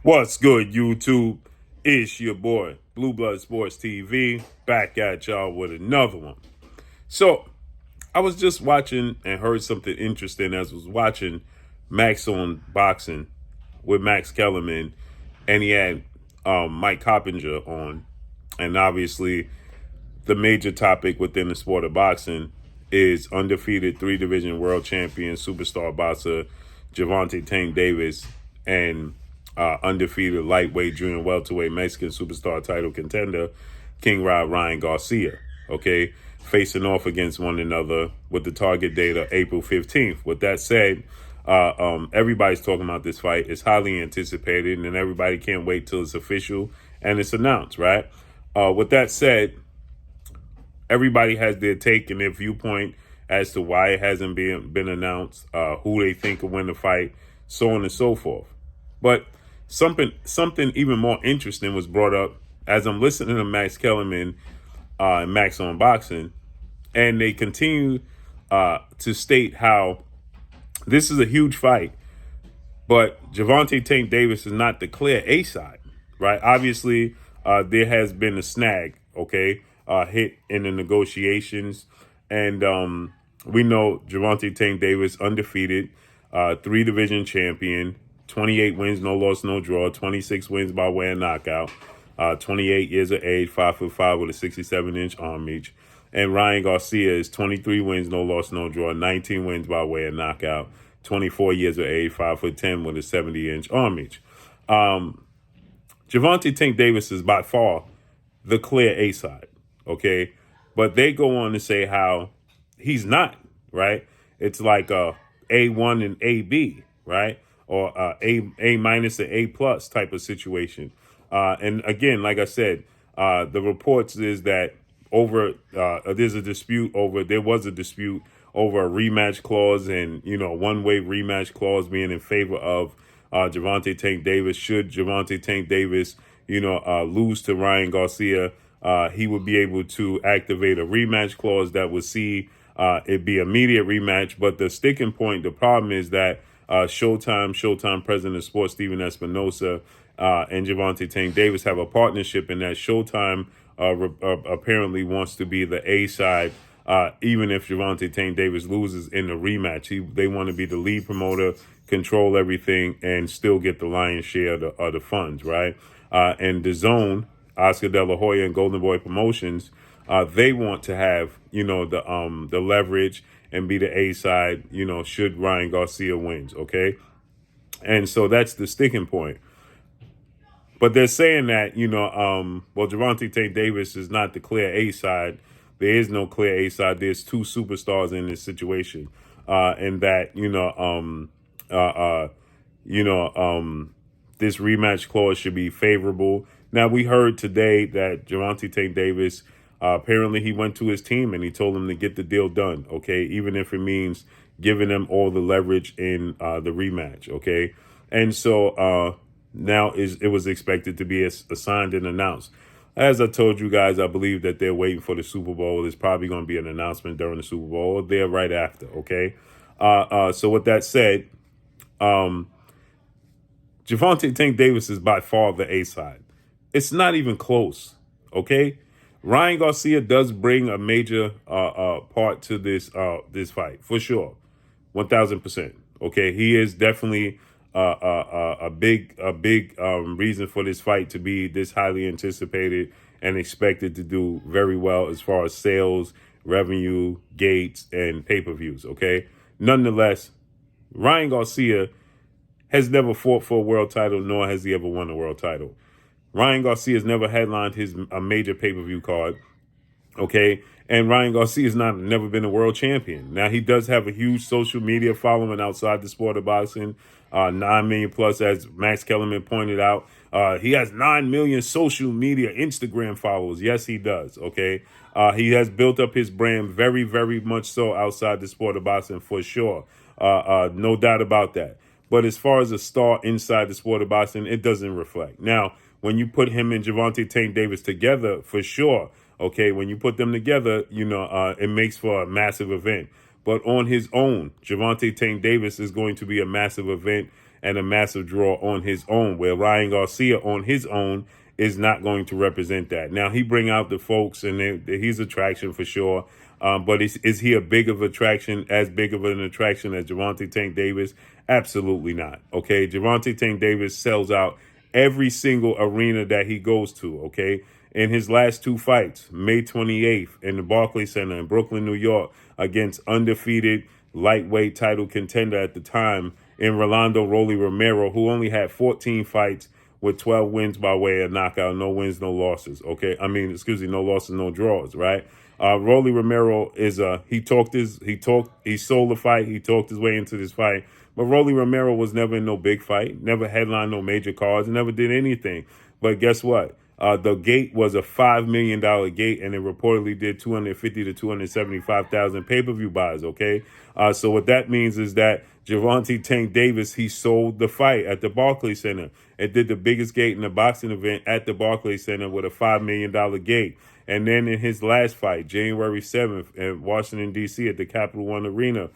What's good, YouTube? It's your boy, Blue Blood Sports TV, back at y'all with another one. So, I was just watching and heard something interesting as I was watching Max on Boxing with Max Kellerman, and he had Mike Coppinger on. And obviously, the major topic within the sport of boxing is undefeated three-division world champion, superstar boxer Gervonta Tank Davis, and undefeated lightweight, junior welterweight Mexican superstar title contender King Ryan Garcia. Okay, facing off against one another with the target date of April 15th. With that said, everybody's talking about this fight. It's highly anticipated, and everybody can't wait till it's official and it's announced, right? With that said, everybody has their take and their viewpoint as to why it hasn't been announced, who they think will win the fight, so on and so forth. But something even more interesting was brought up as I'm listening to Max Kellerman and Max on Boxing, and they continue to state how this is a huge fight, but Gervonta Tank Davis is not the clear A side, right? Obviously, there has been a snag, okay, hit in the negotiations, and we know Gervonta Tank Davis undefeated, three-division champion, 28 wins, no loss, no draw, 26 wins by way of knockout, 28 years of age, 5'5" with a 67-inch arm reach. And Ryan Garcia is 23 wins, no loss, no draw, 19 wins by way of knockout, 24 years of age, 5'10" with a 70-inch arm reach. Gervonta Tank Davis is by far the clear A side, okay? But they go on to say how he's not, right? It's like A1 and AB, right? Or A minus and A plus type of situation. And again, like I said, the reports is that there was a dispute over a rematch clause, and one-way rematch clause being in favor of Gervonta Tank Davis. Should Gervonta Tank Davis lose to Ryan Garcia, he would be able to activate a rematch clause that would see it be immediate rematch. But the sticking point, the problem is that Showtime president of sports Steven Espinosa and Gervonta Tank Davis have a partnership in that Showtime apparently wants to be the A side, even if Gervonta Tank Davis loses in the rematch. They want to be the lead promoter, control everything, and still get the lion's share of the funds, right? And the Zone, Oscar De La Hoya and Golden Boy Promotions, they want to have the leverage and be the A side, should Ryan Garcia wins, okay? And so that's the sticking point. But they're saying that, Gervonta Tank Davis is not the clear A side. There is no clear A side. There's two superstars in this situation. And that, this rematch clause should be favorable. Now, we heard today that Gervonta Tank Davis, apparently he went to his team and he told them to get the deal done, okay, even if it means giving them all the leverage in the rematch, okay? And so now it was expected to be assigned and announced. As I told you guys, I believe that they're waiting for the Super Bowl. There's probably going to be an announcement during the Super Bowl or there right after, okay? So with that said, Gervonta Tank Davis is by far the A side. It's not even close, okay? Ryan Garcia does bring a major part to this fight, for sure, 1,000%. Okay, he is definitely a big reason for this fight to be this highly anticipated and expected to do very well as far as sales, revenue, gates, and pay-per-views. Okay, nonetheless, Ryan Garcia has never fought for a world title, nor has he ever won a world title. Ryan Garcia has never headlined a major pay-per-view card, okay? And Ryan Garcia has never been a world champion. Now, he does have a huge social media following outside the sport of boxing, 9 million plus, as Max Kellerman pointed out. He has 9 million social media Instagram followers. Yes, he does, okay? He has built up his brand very, very much so outside the sport of boxing, for sure. No doubt about that. But as far as a star inside the sport of boxing, it doesn't reflect. Now, when you put him and Gervonta Tank Davis together, for sure, okay, when you put them together, it makes for a massive event. But on his own, Gervonta Tank Davis is going to be a massive event, and a massive draw on his own, where Ryan Garcia on his own is not going to represent that. Now, he bring out the folks, and he's attraction for sure. But is he a big of attraction, as big of an attraction as Gervonta Tank Davis? Absolutely not. Okay, Gervonta Tank Davis sells out every single arena that he goes to. Okay, in his last two fights, May 28th in the Barclays Center in Brooklyn, New York, against undefeated lightweight title contender at the time in Rolando Rolly Romero, who only had 14 fights with 12 wins by way of knockout, no wins, no losses. Okay, no losses, no draws. Right. Rolly Romero is he sold the fight. He talked his way into this fight. But Rolly Romero was never in no big fight, never headlined no major cards, never did anything. But guess what? The gate was a $5 million gate, and it reportedly did 250 to 275,000 pay-per-view buys. Okay, so what that means is that Gervonta Tank Davis, he sold the fight at the Barclays Center. It did the biggest gate in the boxing event at the Barclays Center with a $5 million gate. And then in his last fight, January 7th in Washington, D.C. at the Capital One Arena,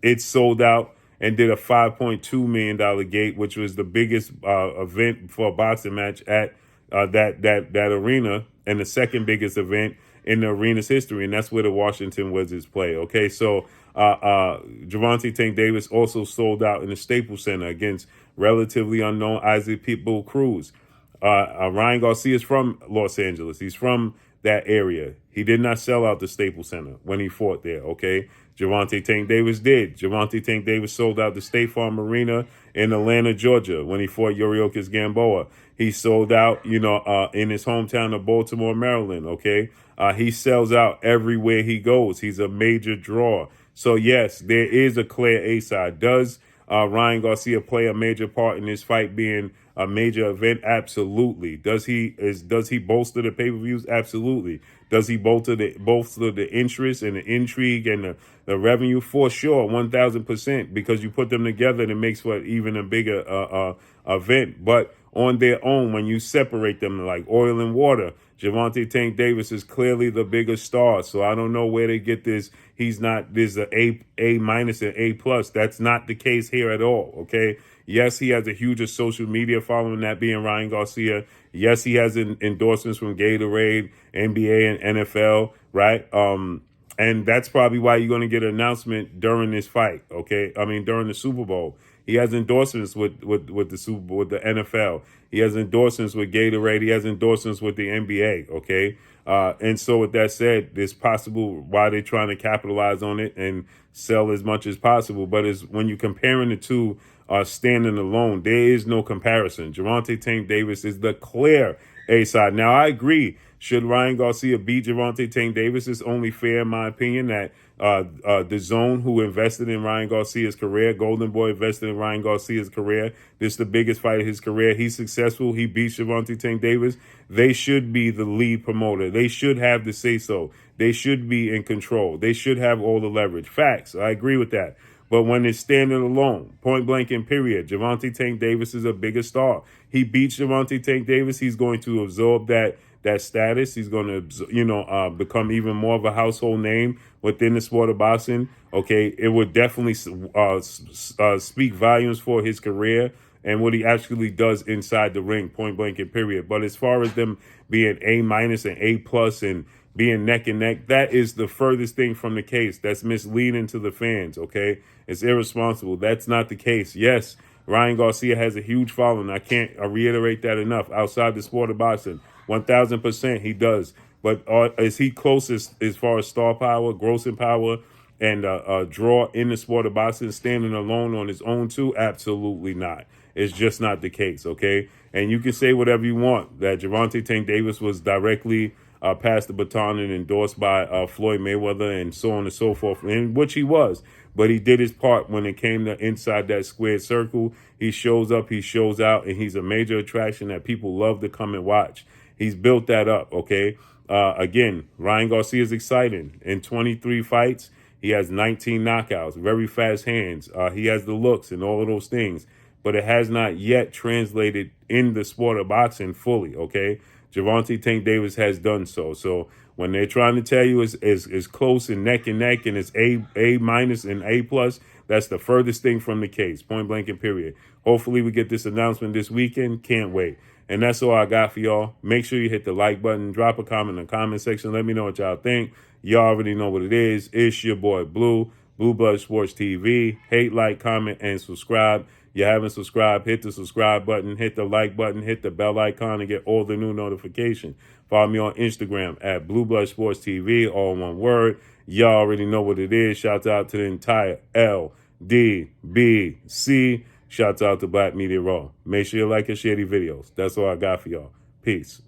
it sold out and did a $5.2 million gate, which was the biggest event for a boxing match at that arena, and the second biggest event in the arena's history, and that's where the Washington Wizards play. Okay, so Gervonta Tank Davis also sold out in the Staples Center against relatively unknown Isaac Pitbull Cruz. Ryan Garcia is from Los Angeles. He's from that area. He did not sell out the Staples Center when he fought there, okay? Gervonta Tank Davis did. Gervonta Tank Davis sold out the State Farm Arena in Atlanta, Georgia, when he fought Yuriorkis Gamboa. He sold out, in his hometown of Baltimore, Maryland, okay? He sells out everywhere he goes. He's a major draw. So, yes, there is a clear A-side. Does Ryan Garcia play a major part in this fight being a major event? Absolutely. Does he bolster the pay-per-views? Absolutely. Does he bolster the interest and the intrigue and the revenue? For sure, 1,000%, because you put them together and it makes for even a bigger event. But on their own, when you separate them like oil and water, Gervonta Tank Davis is clearly the bigger star. So I don't know where they get this. There's an A minus and A plus. That's not the case here at all. Okay. Yes, he has a huge social media following, that being Ryan Garcia. Yes, he has endorsements from Gatorade, NBA, and NFL, right? And that's probably why you're going to get an announcement during this fight, okay? During the Super Bowl. He has endorsements with the Super Bowl, with the NFL. He has endorsements with Gatorade. He has endorsements with the NBA, okay? And so with that said, it's possible why they're trying to capitalize on it and sell as much as possible. But when you're comparing the two, standing alone, there is no comparison. Gervonta Tank Davis is the clear A-side. Now, I agree. Should Ryan Garcia beat Gervonta Tank Davis? It's only fair, in my opinion, that the Zone, who invested in Ryan Garcia's career, Golden Boy invested in Ryan Garcia's career. This is the biggest fight of his career. He's successful. He beats Gervonta Tank Davis. They should be the lead promoter. They should have the say-so. They should be in control. They should have all the leverage. Facts. I agree with that. But when it's standing alone, point blank and period, Gervonta Tank Davis is a bigger star. He beats Gervonta Tank Davis. He's going to absorb that status. He's going to, become even more of a household name within the sport of boxing. Okay, it would definitely speak volumes for his career and what he actually does inside the ring, point blank and period. But as far as them being A minus and A plus and being neck and neck, that is the furthest thing from the case. That's misleading to the fans, okay? It's irresponsible. That's not the case. Yes, Ryan Garcia has a huge following. I can't reiterate that enough. Outside the sport of boxing, 1,000% he does. But is he closest as far as star power, grossing power, and draw in the sport of boxing, standing alone on his own too? Absolutely not. It's just not the case, okay? And you can say whatever you want, that Gervonta Tank Davis was directly passed the baton and endorsed by Floyd Mayweather and so on and so forth, in which he was. But he did his part when it came to inside that squared circle. He shows up, he shows out, and he's a major attraction that people love to come and watch. He's built that up, okay? Again, Ryan Garcia is exciting. In 23 fights, he has 19 knockouts, very fast hands. He has the looks and all of those things. But it has not yet translated in the sport of boxing fully, okay? Gervonta Tank Davis has done so. So when they're trying to tell you it's close and neck and it's A minus and A plus, That's the furthest thing from the case, point blank and period. Hopefully we get this announcement this weekend. Can't wait. And that's all I got for y'all. Make sure you hit the like button. Drop a comment in the comment section. Let me know what y'all think. Y'all already know what it is. It's your boy Blue Blood Sports TV. Hate, like, comment, and subscribe. You haven't subscribed, hit the subscribe button, hit the like button, hit the bell icon to get all the new notifications. Follow me on Instagram at Blue Blood Sports TV, all one word. Y'all already know what it is. Shout out to the entire LDBC. Shouts out to Black Media Raw. Make sure you like and share these videos. That's all I got for y'all. Peace.